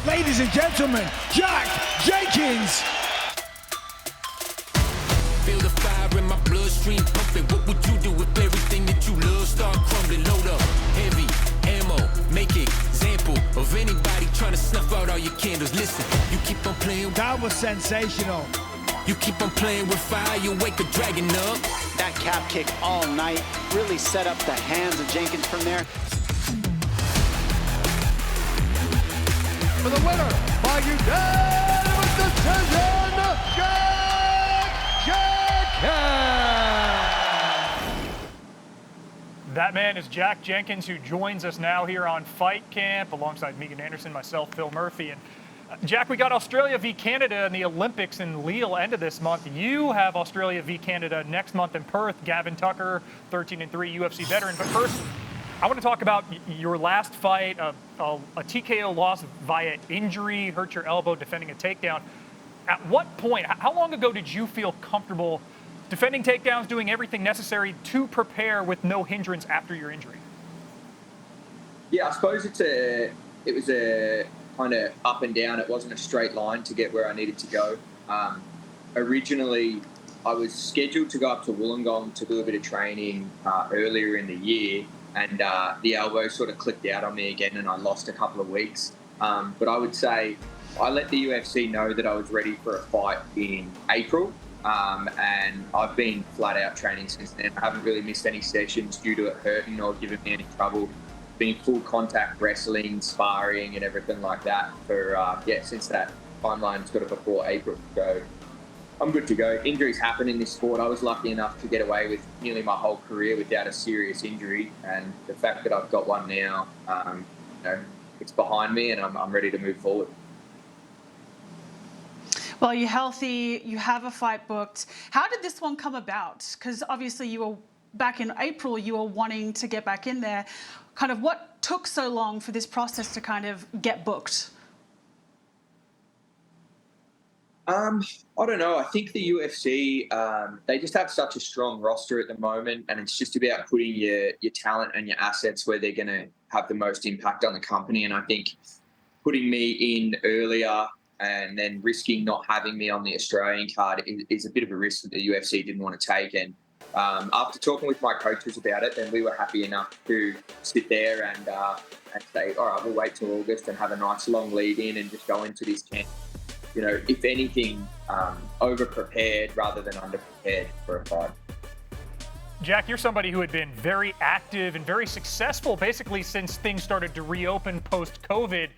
Ladies and gentlemen, Jack Jenkins. Feel the fire in my bloodstream pumping. What would you do if everything that you love start crumbling? Load up heavy ammo, make an example of anybody trying to snuff out all your candles. Listen, you keep on playing. That was sensational. You keep on playing with fire, you wake a dragon up. That calf kick all night really set up the hands of Jenkins from there. For the winner by unanimous decision, Jack Jenkins. That man is Jack Jenkins, who joins us now here on Fight Camp alongside Megan Anderson, myself, Phil Murphy. And Jack, we got Australia v. Canada in the Olympics in Lille end of this month. You have Australia v. Canada next month in Perth. Gavin Tucker, 13-3 UFC veteran. But first, I want to talk about your last fight, a TKO loss via injury, hurt your elbow defending a takedown. At what point, how long ago did you feel comfortable defending takedowns, doing everything necessary to prepare with no hindrance after your injury? Yeah, I suppose it was a kind of up and down. It wasn't a straight line to get where I needed to go. Originally, I was scheduled to go up to Wollongong to do a bit of training earlier in the year, and the elbow sort of clicked out on me again, and I lost a couple of weeks. But I would say I let the UFC know that I was ready for a fight in April, and I've been flat out training since then. I haven't really missed any sessions due to it hurting or giving me any trouble. Been full contact wrestling, sparring, and everything like that for since that timeline sort of before April. So I'm good to go. Injuries happen in this sport. I was lucky enough to get away with nearly my whole career without a serious injury, and the fact that I've got one now, it's behind me, and I'm ready to move forward. Well, you're healthy. You have a fight booked. How did this one come about? Because obviously you were back in April. You were wanting to get back in there. Kind of what took so long for this process to kind of get booked? I don't know. I think the UFC, they just have such a strong roster at the moment, and it's just about putting your talent and your assets where they're going to have the most impact on the company. And I think putting me in earlier and then risking not having me on the Australian card is a bit of a risk that the UFC didn't want to take. And after talking with my coaches about it, then we were happy enough to sit there and say, all right, we'll wait till August and have a nice long lead in and just go into this camp, if anything, over-prepared rather than under-prepared for a fight. Jack, you're somebody who had been very active and very successful basically since things started to reopen post-COVID,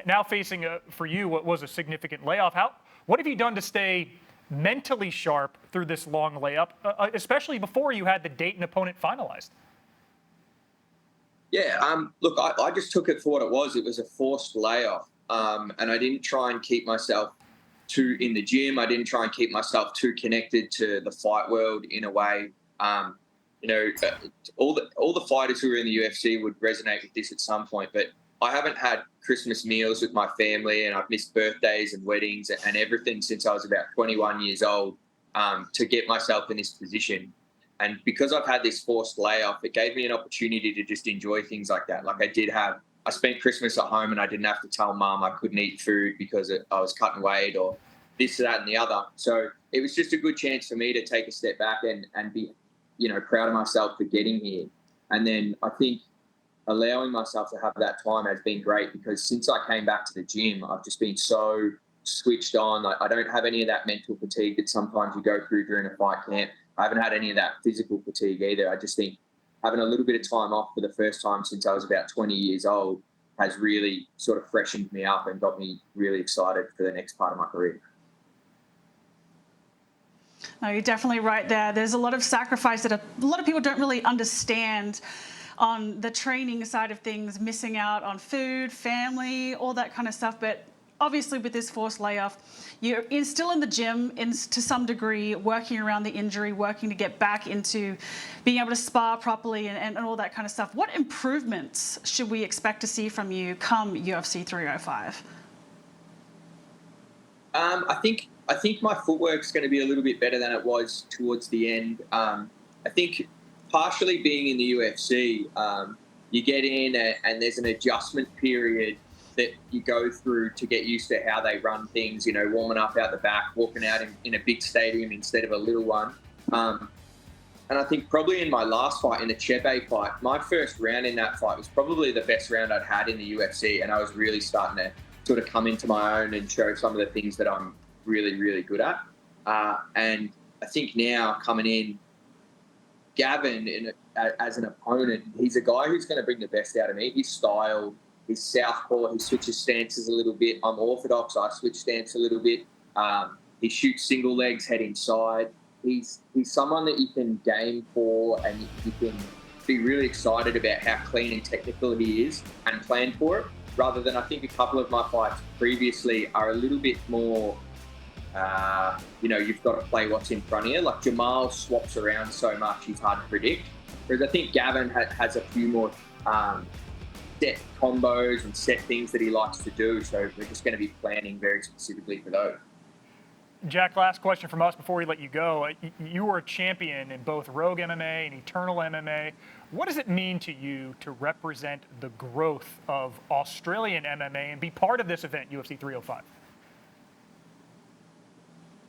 now facing, for you, what was a significant layoff. What have you done to stay mentally sharp through this long layup, especially before you had the date and opponent finalized? Yeah, look, I just took it for what it was. It was a forced layoff, and I didn't try and keep myself too in the gym. I didn't try and keep myself too connected to the fight world in a way. All the fighters who are in the UFC would resonate with this at some point, but I haven't had Christmas meals with my family, and I've missed birthdays and weddings and everything since I was about 21 years old to get myself in this position. And because I've had this forced layoff, it gave me an opportunity to just enjoy things like that. Like I spent Christmas at home and I didn't have to tell Mum I couldn't eat food because I was cutting weight or this, that, and the other. So it was just a good chance for me to take a step back and be, proud of myself for getting here. And then I think allowing myself to have that time has been great, because since I came back to the gym, I've just been so switched on. I don't have any of that mental fatigue that sometimes you go through during a fight camp. I haven't had any of that physical fatigue either. I just think having a little bit of time off for the first time since I was about 20 years old has really sort of freshened me up and got me really excited for the next part of my career. No, you're definitely right there. There's a lot of sacrifice that a lot of people don't really understand on the training side of things, missing out on food, family, all that kind of stuff. But obviously with this forced layoff, you're still in the gym to some degree, working around the injury, working to get back into being able to spar properly and all that kind of stuff. What improvements should we expect to see from you come UFC 305? I think my footwork's going to be a little bit better than it was towards the end. I think partially being in the UFC, you get in and there's an adjustment period that you go through to get used to how they run things, you know, warming up out the back, walking out in a big stadium instead of a little one. And I think probably in my last fight, in the Chepe fight, my first round in that fight was probably the best round I'd had in the UFC, and I was really starting to sort of come into my own and show some of the things that I'm really, really good at. And I think now coming in, Gavin as an opponent, he's a guy who's going to bring the best out of me. His style, his southpaw, he switches stances a little bit. I'm orthodox, I switch stance a little bit. He shoots single legs, head inside. He's someone that you can game for, and you can be really excited about how clean and technical he is and plan for it, rather than I think a couple of my fights previously are a little bit more, you've got to play what's in front of you. Like Jamal swaps around so much, he's hard to predict. Whereas I think Gavin has a few more set combos and set things that he likes to do. So we're just going to be planning very specifically for those. Jack, last question from us before we let you go. You were a champion in both Rogue MMA and Eternal MMA. What does it mean to you to represent the growth of Australian MMA and be part of this event, UFC 305?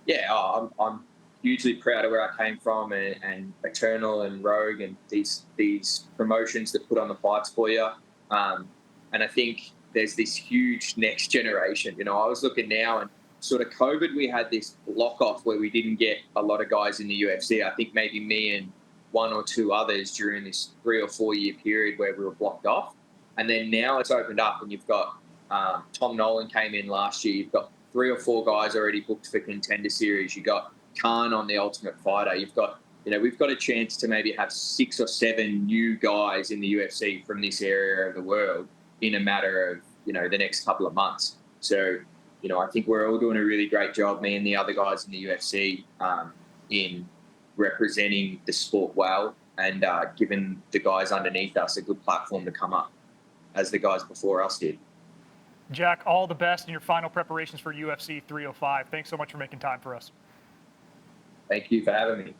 Yeah, I'm hugely proud of where I came from, and Eternal and Rogue and these promotions that put on the fights for you. And I think there's this huge next generation. You know, I was looking now, and sort of COVID, we had this lock off where we didn't get a lot of guys in the UFC. I think maybe me and one or two others during this 3 or 4 year period where we were blocked off. And then now it's opened up, and you've got Tom Nolan came in last year. You've got 3 or 4 guys already booked for Contender Series. You got Khan on the Ultimate Fighter. You've got, we've got a chance to maybe have 6 or 7 new guys in the UFC from this area of the world in a matter of, the next couple of months. So, I think we're all doing a really great job, me and the other guys in the UFC, in representing the sport well and giving the guys underneath us a good platform to come up as the guys before us did. Jack, all the best in your final preparations for UFC 305. Thanks so much for making time for us. Thank you for having me.